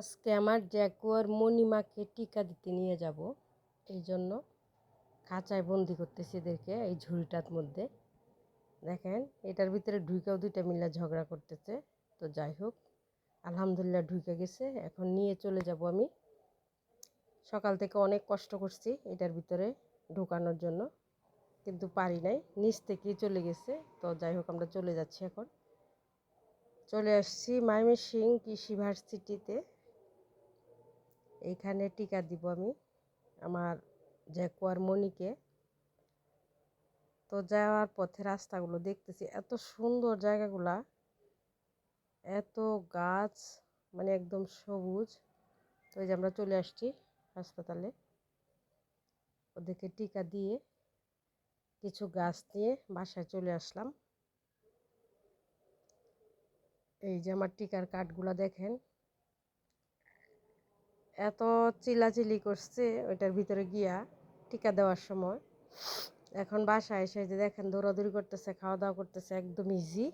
আজকে আমার জ্যাকুয়ার মণিমাকে টিকা দিতে নিয়ে যাব। এই জন্য খাঁচায় বন্দি করতেছি এদেরকে এই ঝুড়িটার মধ্যে। দেখেন এটার ভিতরে ঢুকেও দুইটা মিলে ঝগড়া করতেছে। তো যাই হোক, আলহামদুলিল্লাহ ঢুকে গেছে। এখন নিয়ে চলে যাব আমি। সকাল থেকে অনেক কষ্ট করছি এটার ভিতরে ঢোকানোর জন্য, কিন্তু পারি নাই, নিচ থেকেই চলে গেছে। তো যাই হোক, আমরা চলে যাচ্ছি এখন। চলে আসছি ময়মনসিংহ কৃষি ভার্সিটিতে। এইখানে টিকা দিব আমি আমার জ্যাকুয়ার মনিকে। তো যাওয়ার পথে রাস্তাগুলো দেখতেছি, এত সুন্দর জায়গাগুলা, এত গাছ, মানে একদম সবুজ। তো এই যে আমরা চলে আসছি হাসপাতালে। ওদেরকে টিকা দিয়ে কিছু গাছ নিয়ে বাসায় চলে আসলাম। এই যে আমার টিকার কার্ডগুলা দেখেন, এত চিল্লাচিল্লি করছে ওইটার ভিতরে গিয়া টিকা দেওয়ার সময়। এখন বাসায় এসে যে দেখেন দৌড়াদৌড়ি করতেছে, খাওয়া দাওয়া করতেছে, একদম ইজি।